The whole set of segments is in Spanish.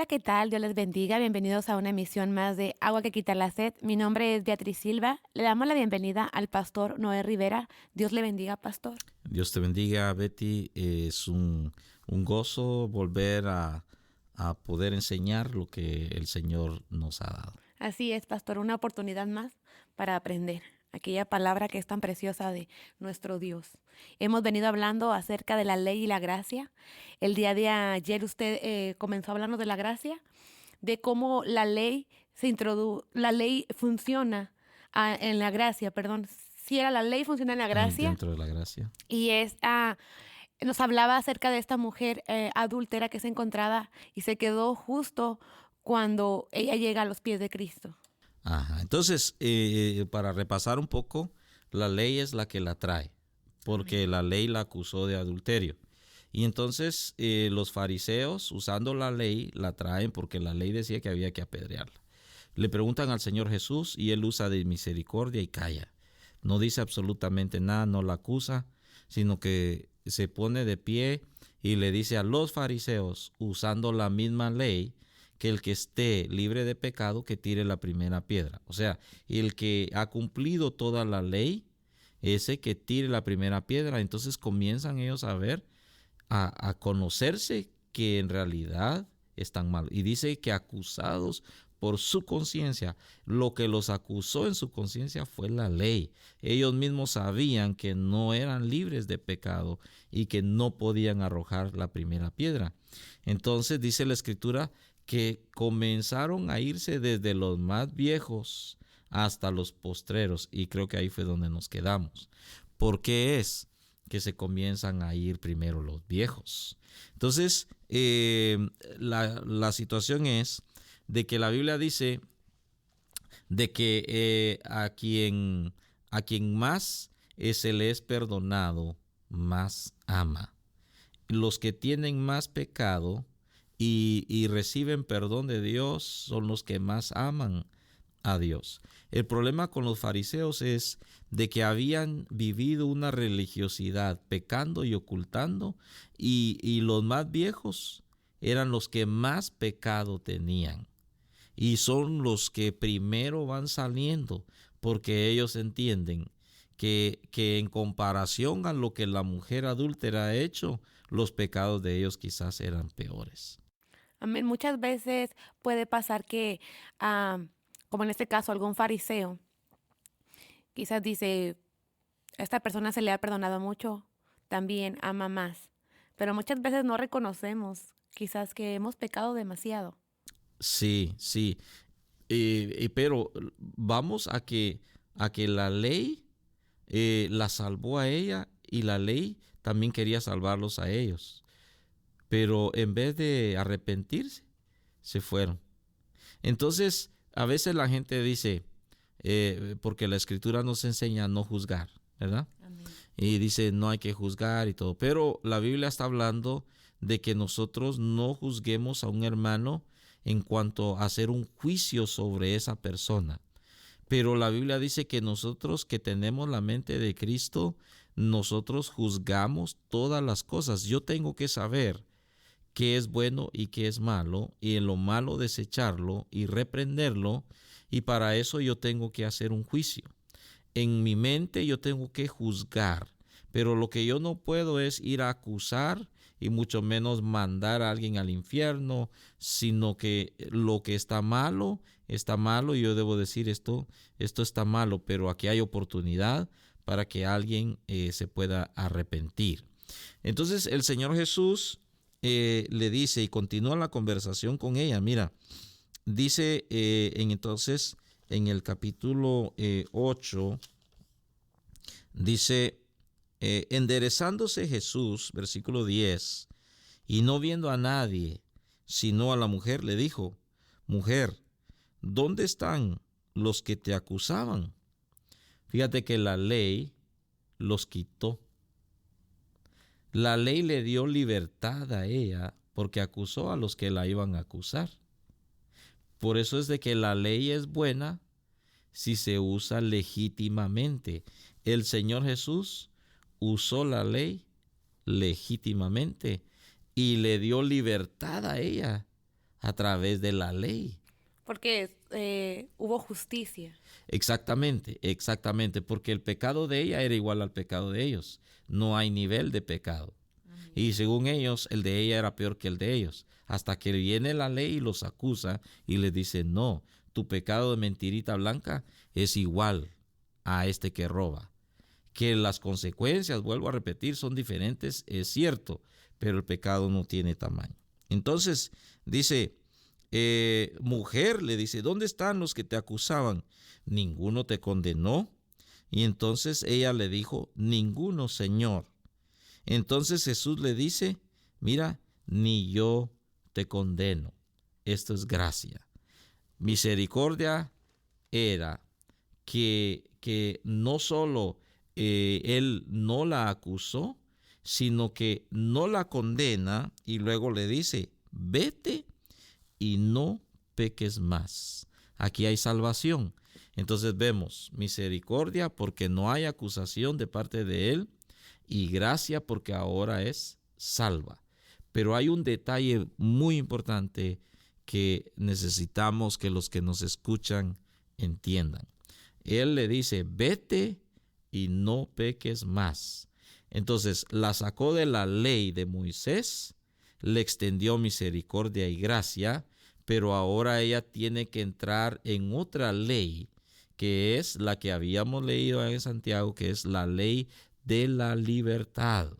¿qué tal? Dios les bendiga. Bienvenidos a una emisión más de Agua que quita la sed. Mi nombre es Beatriz Silva. Le damos la bienvenida al pastor Noé Rivera. Dios le bendiga, pastor. Dios te bendiga, Betty. Es un gozo volver a poder enseñar lo que el Señor nos ha dado. Así es, pastor, una oportunidad más para aprender aquella palabra que es tan preciosa de nuestro Dios. Hemos venido hablando acerca de la ley y la gracia. El día de ayer usted comenzó a hablarnos de la gracia, de cómo la ley funciona en la gracia, perdón. Si era la ley, funciona en la gracia. Dentro de la gracia. Y nos hablaba acerca de esta mujer adúltera que es encontrada y se quedó justo cuando ella llega a los pies de Cristo. Ajá. Entonces, para repasar un poco, la ley es la que la trae, porque Amén. la ley la acusó de adulterio. Y entonces los fariseos, usando la ley, la traen porque la ley decía que había que apedrearla. Le preguntan al Señor Jesús y él usa de misericordia y calla. No dice absolutamente nada, no la acusa, sino que se pone de pie y le dice a los fariseos, usando la misma ley, que el que esté libre de pecado, que tire la primera piedra. O sea, el que ha cumplido toda la ley, ese que tire la primera piedra. Entonces comienzan ellos a ver, a conocerse que en realidad están mal. Y dice que acusados por su conciencia, lo que los acusó en su conciencia fue la ley. Ellos mismos sabían que no eran libres de pecado y que no podían arrojar la primera piedra. Entonces dice la Escritura que comenzaron a irse desde los más viejos hasta los postreros, y creo que ahí fue donde nos quedamos. ¿Por qué es que se comienzan a ir primero los viejos? Entonces, la situación es de que la Biblia dice de que a quien más se le es perdonado, más ama. Los que tienen más pecado y reciben perdón de Dios son los que más aman a Dios. El problema con los fariseos es de que habían vivido una religiosidad pecando y ocultando, y los más viejos eran los que más pecado tenían. Y son los que primero van saliendo, porque ellos entienden que en comparación a lo que la mujer adúltera ha hecho, los pecados de ellos quizás eran peores. Amén. Muchas veces puede pasar que, ah, como en este caso, algún fariseo quizás dice, a esta persona se le ha perdonado mucho, también ama más. Pero muchas veces no reconocemos quizás que hemos pecado demasiado. Sí, sí. Pero vamos a que la ley la salvó a ella, y la ley también quería salvarlos a ellos. Pero en vez de arrepentirse, se fueron. Entonces, a veces la gente dice, porque la Escritura nos enseña a no juzgar, ¿verdad? Amén. Y dice, no hay que juzgar y todo. Pero la Biblia está hablando de que nosotros no juzguemos a un hermano en cuanto a hacer un juicio sobre esa persona. Pero la Biblia dice que nosotros que tenemos la mente de Cristo, nosotros juzgamos todas las cosas. Yo tengo que saber qué es bueno y qué es malo, y en lo malo desecharlo y reprenderlo, y para eso yo tengo que hacer un juicio. En mi mente yo tengo que juzgar, pero lo que yo no puedo es ir a acusar y mucho menos mandar a alguien al infierno, sino que lo que está malo, y yo debo decir esto está malo, pero aquí hay oportunidad para que alguien se pueda arrepentir. Entonces el Señor Jesús le dice, y continúa la conversación con ella. Mira, dice entonces en el capítulo 8, dice, enderezándose Jesús, versículo 10, y no viendo a nadie, sino a la mujer, le dijo, mujer, ¿dónde están los que te acusaban? Fíjate que la ley los quitó. La ley le dio libertad a ella porque acusó a los que la iban a acusar. Por eso es de que la ley es buena si se usa legítimamente. El Señor Jesús usó la ley legítimamente y le dio libertad a ella a través de la ley. Porque hubo justicia. Exactamente, porque el pecado de ella era igual al pecado de ellos. No hay nivel de pecado. Y según ellos, el de ella era peor que el de ellos. Hasta que viene la ley y los acusa y les dice, no, tu pecado de mentirita blanca es igual a este que roba. Que las consecuencias, vuelvo a repetir, son diferentes, es cierto, pero el pecado no tiene tamaño. Entonces, dice, mujer, le dice, ¿dónde están los que te acusaban? ¿Ninguno te condenó? Y entonces ella le dijo, ninguno, Señor. Entonces Jesús le dice, mira, ni yo te condeno. Esto es gracia. Misericordia era que no solo él no la acusó, sino que no la condena y luego le dice, vete y no peques más. Aquí hay salvación. Entonces vemos misericordia porque no hay acusación de parte de él y gracia porque ahora es salva. Pero hay un detalle muy importante que necesitamos que los que nos escuchan entiendan. Él le dice, vete y no peques más. Entonces la sacó de la ley de Moisés, le extendió misericordia y gracia, pero ahora ella tiene que entrar en otra ley, que es la que habíamos leído en Santiago, que es la ley de la libertad.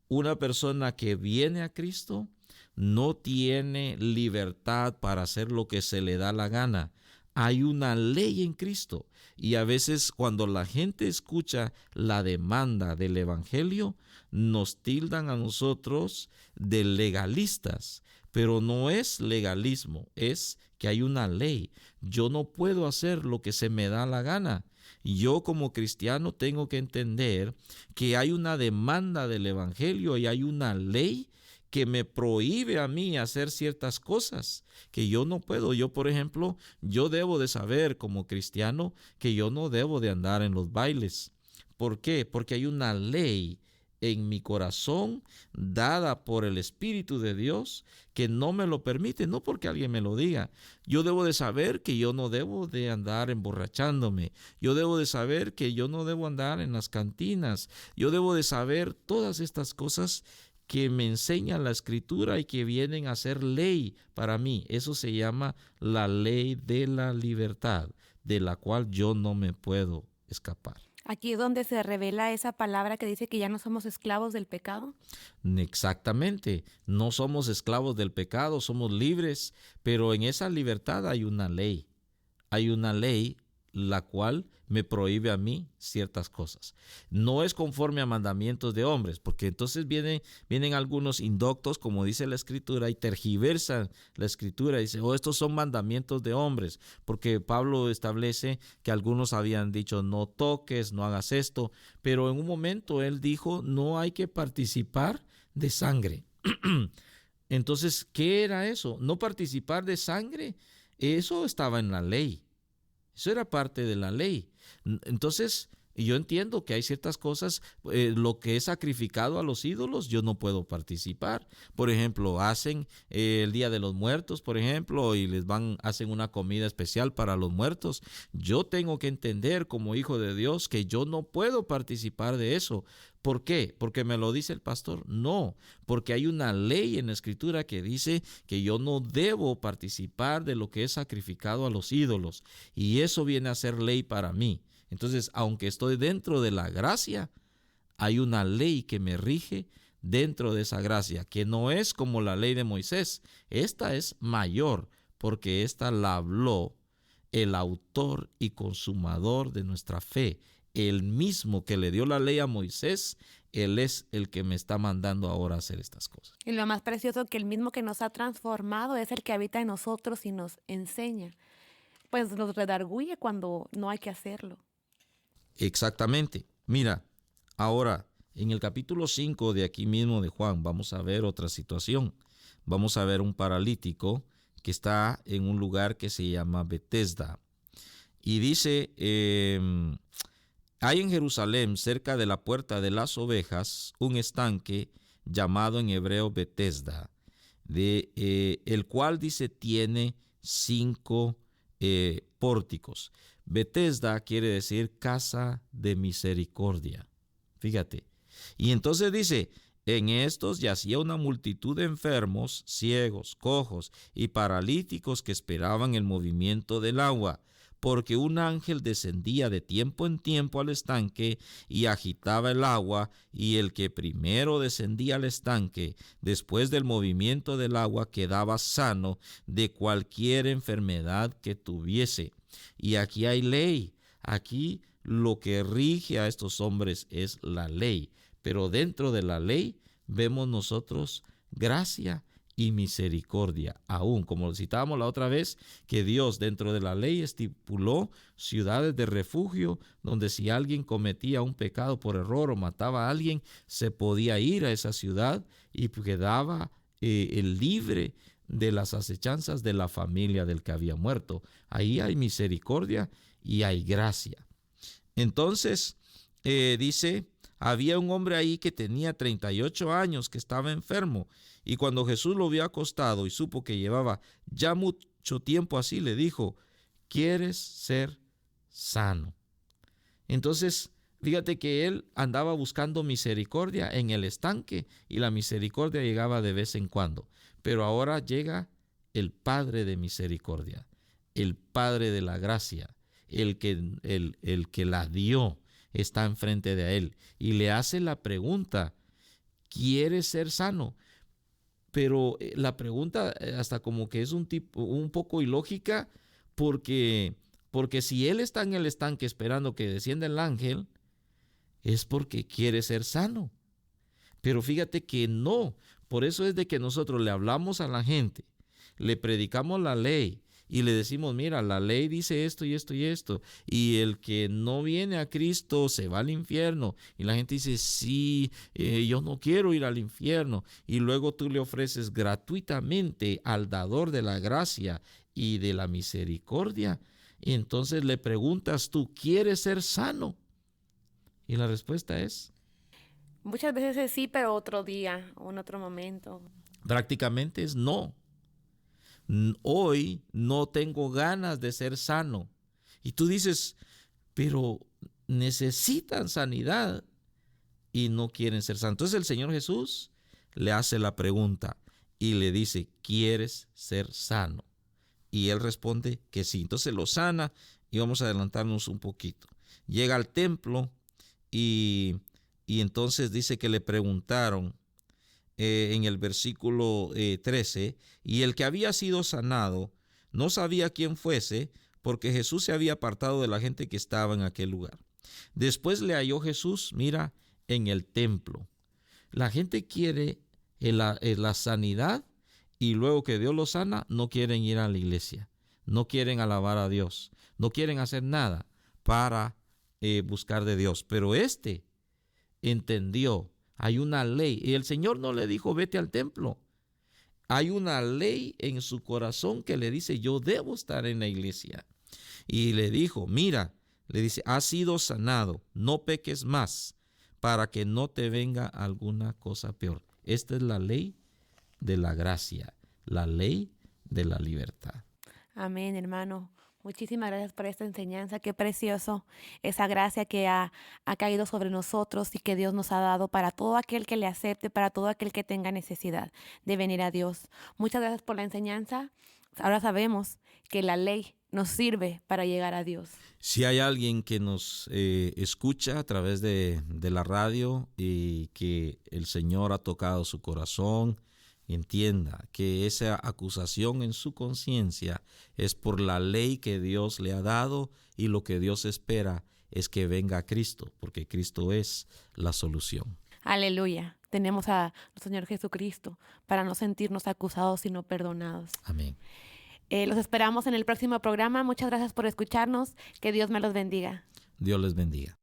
Una persona que viene a Cristo no tiene libertad para hacer lo que se le da la gana. Hay una ley en Cristo y a veces cuando la gente escucha la demanda del evangelio, nos tildan a nosotros de legalistas, pero no es legalismo, es que hay una ley. Yo no puedo hacer lo que se me da la gana. Yo como cristiano tengo que entender que hay una demanda del evangelio y hay una ley que me prohíbe a mí hacer ciertas cosas que yo no puedo. Yo, por ejemplo, yo debo de saber como cristiano que yo no debo de andar en los bailes. ¿Por qué? Porque hay una ley en mi corazón dada por el Espíritu de Dios que no me lo permite, no porque alguien me lo diga. Yo debo de saber que yo no debo de andar emborrachándome. Yo debo de saber que yo no debo andar en las cantinas. Yo debo de saber todas estas cosas que me enseña la Escritura y que vienen a ser ley para mí. Eso se llama la ley de la libertad, de la cual yo no me puedo escapar. Aquí es donde se revela esa palabra que dice que ya no somos esclavos del pecado. Exactamente, no somos esclavos del pecado, somos libres, pero en esa libertad hay una ley. Hay una ley la cual me prohíbe a mí ciertas cosas. No es conforme a mandamientos de hombres, porque entonces vienen algunos indoctos, como dice la Escritura, y tergiversan la Escritura. Dice, estos son mandamientos de hombres, porque Pablo establece que algunos habían dicho, no toques, no hagas esto, pero en un momento él dijo, no hay que participar de sangre. Entonces, ¿qué era eso? No participar de sangre. Eso estaba en la ley. Eso era parte de la ley. Entonces, yo entiendo que hay ciertas cosas, lo que es sacrificado a los ídolos, yo no puedo participar. Por ejemplo, hacen el Día de los Muertos, por ejemplo, y hacen una comida especial para los muertos. Yo tengo que entender como hijo de Dios que yo no puedo participar de eso. ¿Por qué? ¿Porque me lo dice el pastor? No, porque hay una ley en la Escritura que dice que yo no debo participar de lo que es sacrificado a los ídolos. Y eso viene a ser ley para mí. Entonces, aunque estoy dentro de la gracia, hay una ley que me rige dentro de esa gracia, que no es como la ley de Moisés. Esta es mayor, porque esta la habló el autor y consumador de nuestra fe. El mismo que le dio la ley a Moisés, él es el que me está mandando ahora a hacer estas cosas. Y lo más precioso, que el mismo que nos ha transformado es el que habita en nosotros y nos enseña. Pues nos redarguye cuando no hay que hacerlo. Exactamente. Mira, ahora en el capítulo 5 de aquí mismo de Juan vamos a ver otra situación. Vamos a ver un paralítico que está en un lugar que se llama Betesda. Y dice, hay en Jerusalén, cerca de la puerta de las ovejas, un estanque llamado en hebreo Betesda, el cual dice tiene 5 pórticos. Betesda quiere decir casa de misericordia. Fíjate. Y entonces dice, en estos yacía una multitud de enfermos, ciegos, cojos y paralíticos que esperaban el movimiento del agua, porque un ángel descendía de tiempo en tiempo al estanque y agitaba el agua, y el que primero descendía al estanque, después del movimiento del agua, quedaba sano de cualquier enfermedad que tuviese. Y aquí hay ley. Aquí lo que rige a estos hombres es la ley. Pero dentro de la ley vemos nosotros gracia y misericordia. Aún, como citábamos la otra vez, que Dios dentro de la ley estipuló ciudades de refugio, donde si alguien cometía un pecado por error o mataba a alguien, se podía ir a esa ciudad y quedaba libre de las acechanzas de la familia del que había muerto. Ahí hay misericordia y hay gracia. Entonces, dice, había un hombre ahí que tenía 38 años que estaba enfermo, y cuando Jesús lo vio acostado y supo que llevaba ya mucho tiempo así, le dijo, ¿quieres ser sano? Entonces, fíjate que él andaba buscando misericordia en el estanque, y la misericordia llegaba de vez en cuando. Pero ahora llega el Padre de misericordia, el Padre de la gracia, el que la dio, está enfrente de él y le hace la pregunta, ¿quieres ser sano? Pero la pregunta hasta como que es un poco ilógica, porque si él está en el estanque esperando que descienda el ángel, es porque quiere ser sano. Pero fíjate que no. Por eso es de que nosotros le hablamos a la gente, le predicamos la ley y le decimos, mira, la ley dice esto y esto y esto, y el que no viene a Cristo se va al infierno. Y la gente dice, sí, yo no quiero ir al infierno. Y luego tú le ofreces gratuitamente al dador de la gracia y de la misericordia. Y entonces le preguntas tú, ¿quieres ser sano? Y la respuesta es, Muchas veces es sí, pero otro día o en otro momento. prácticamente es no. Hoy no tengo ganas de ser sano. Y tú dices, pero necesitan sanidad y no quieren ser sanos. Entonces el Señor Jesús le hace la pregunta y le dice, ¿quieres ser sano? Y él responde que sí. Entonces lo sana, y vamos a adelantarnos un poquito. Llega al templo y entonces dice que le preguntaron en el versículo 13, y el que había sido sanado no sabía quién fuese, porque Jesús se había apartado de la gente que estaba en aquel lugar. Después le halló Jesús, mira, en el templo. La gente quiere la sanidad, y luego que Dios lo sana, no quieren ir a la iglesia, no quieren alabar a Dios, no quieren hacer nada para buscar de Dios. Pero entendió, hay una ley, y el Señor no le dijo vete al templo. Hay una ley en su corazón que le dice yo debo estar en la iglesia. Y le dijo, mira, le dice, has sido sanado, no peques más para que no te venga alguna cosa peor. Esta es la ley de la gracia, la ley de la libertad. Amén, hermano. Muchísimas gracias por esta enseñanza. Qué precioso esa gracia que ha caído sobre nosotros y que Dios nos ha dado para todo aquel que le acepte, para todo aquel que tenga necesidad de venir a Dios. Muchas gracias por la enseñanza. Ahora sabemos que la ley nos sirve para llegar a Dios. Si hay alguien que nos escucha a través de la radio y que el Señor ha tocado su corazón, entienda que esa acusación en su conciencia es por la ley que Dios le ha dado, y lo que Dios espera es que venga Cristo, porque Cristo es la solución. Aleluya. Tenemos a nuestro Señor Jesucristo para no sentirnos acusados, sino perdonados. Amén. Los esperamos en el próximo programa. Muchas gracias por escucharnos. Que Dios me los bendiga. Dios les bendiga.